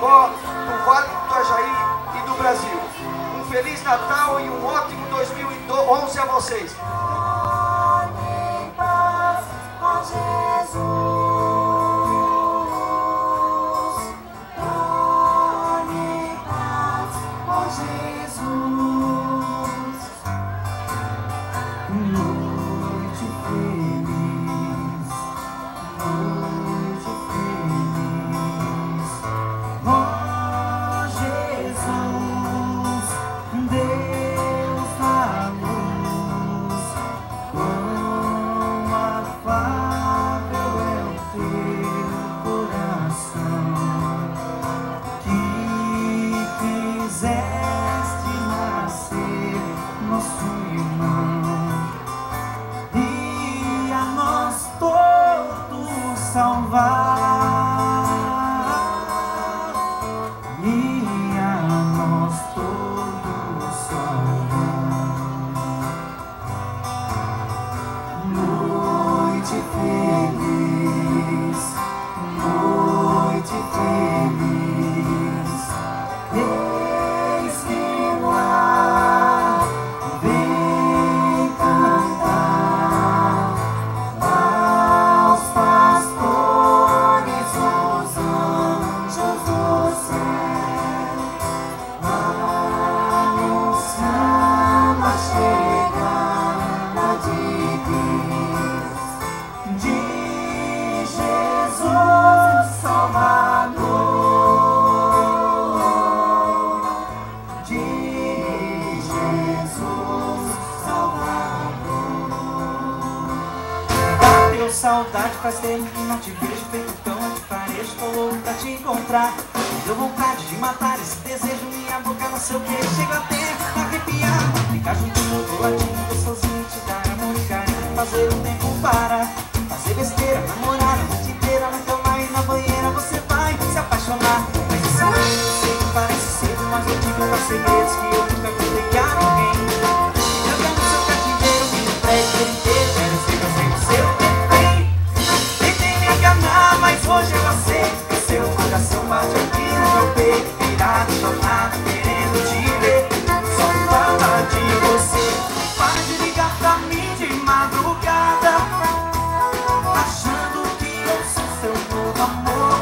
Chapecó, do Vale do Itajaí e do Brasil. Um Feliz Natal e um ótimo 2011 a vocês. Saudade faz tempo que não te vejo, feito tão de farejo, tô louco pra te encontrar. Deu vontade de matar esse desejo, minha boca no seu queijo, chega até a arrepiar. Ficar juntinho do ladinho, gostosinho, te dar amor e carinho, fazer o tempo parar, fazer besteira, namorar a noite inteira, na cama e na banheira você vai se apaixonar. Mas esse ano eu sei que parece cedo, mas eu digo pra segredos que eu nunca contei a ninguém. Jogando seu cativeiro, me entregue por inteiro, quero ser pra sempre seu. Mas hoje eu aceito que seu coração bate aqui no meu peito, virado, chorado, querendo te ver. Só fala de você. Para de ligar pra mim de madrugada, achando que eu sou seu novo amor.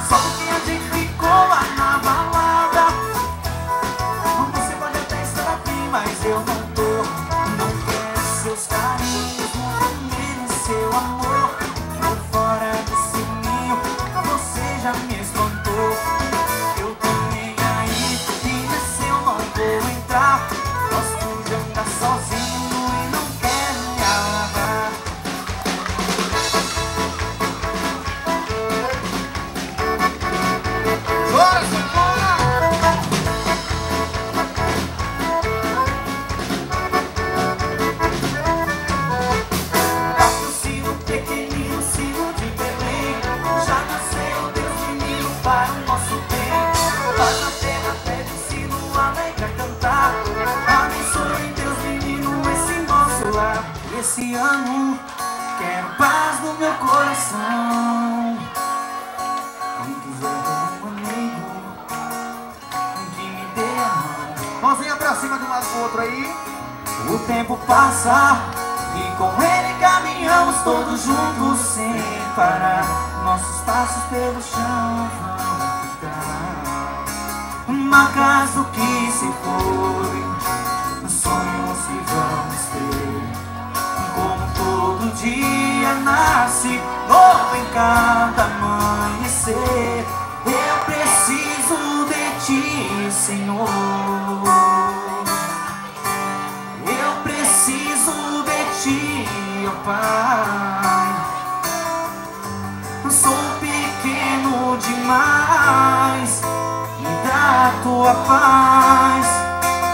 Só porque a gente ficou lá na balada. Você pode até estar aqui, mas eu não tô. Não quero seus carinhos, muito menos seu amor. Fora desse ninho, você já me espantou. Eu tô nem aí, e nesse eu não vou entrar. Gosto de andar sozinho e não quero me alargar. Bora, bora! Baixo o sino, pequenino sino de Belém, já nasceu Deus menino para o nosso bem. Faz na terra, pede o sino, alegra cantar. Abençoe Deus menino esse nosso lar. Esse ano quero paz no meu coração. Quem quiser ter um amigo que me dê a mão. Mãozinha pra cima de um lado pro outro aí. O tempo passa e com ele caminhamos todos juntos sem parar. Nossos passos pelo chão vão ficar marcas do que se foi, sonhos que vamos ter. Como todo dia nasce novo em cada amanhecer. Eu preciso de ti, Senhor. Eu preciso de ti, ó Pai. Sou pequeno demais, me dá a tua paz.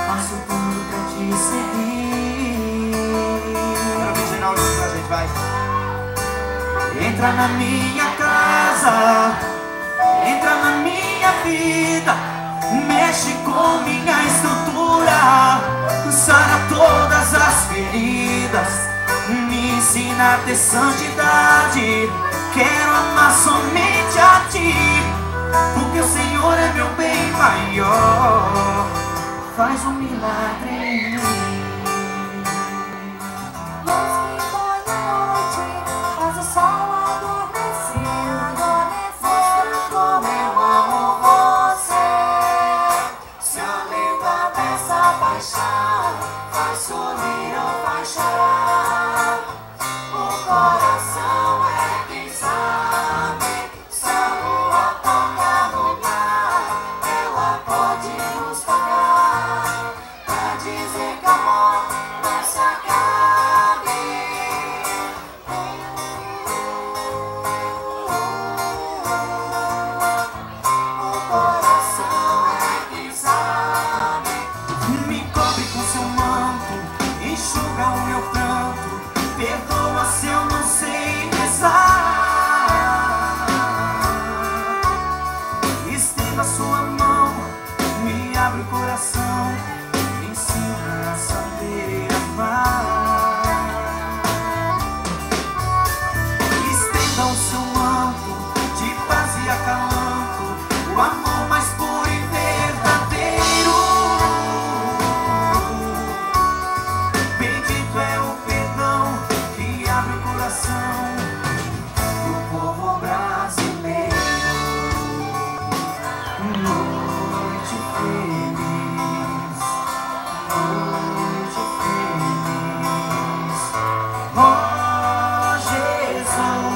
Faço tudo pra te seguir. Quero original junto com a gente, vai. Entra na minha casa, entra na minha vida, mexe com minha estrutura, sara todas as feridas, me ensina a ter santidade. Quero amar somente a ti, maior, faz um milagre em mim. Vai sorrir ou vai chorar, o coração é quem sabe. Se a lua toca no mar, ela pode nos tocar, pra dizer que amor não se acabe. O coração é quem sabe. Me cobre com seu manto, enxuga o meu pranto, perdoa se eu não sei rezar. Estenda sua mão, me abre o coração, me ensina a saber amar. Estenda o seu manto de paz e acalanto, o amor mais puro e verdadeiro. Bendito é o perdão que abre o coração do povo brasileiro. Noite feliz, noite feliz. Oh Jesus,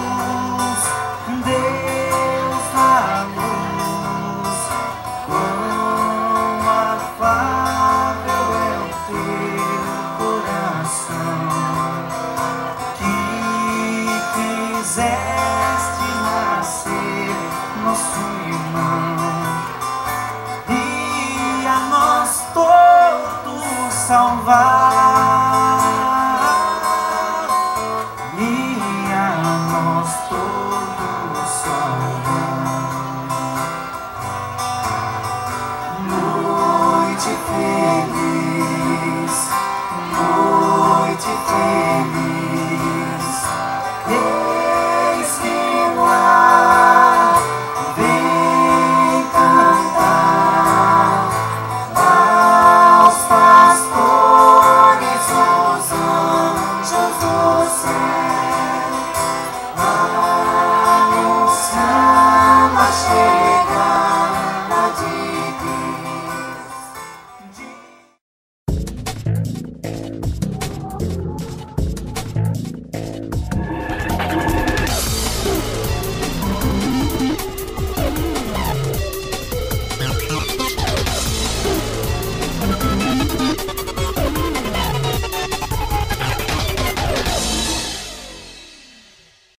Deus da luz, quão afável é o teu coração, que quiseste nascer nosso irmão e a nós todos salvar.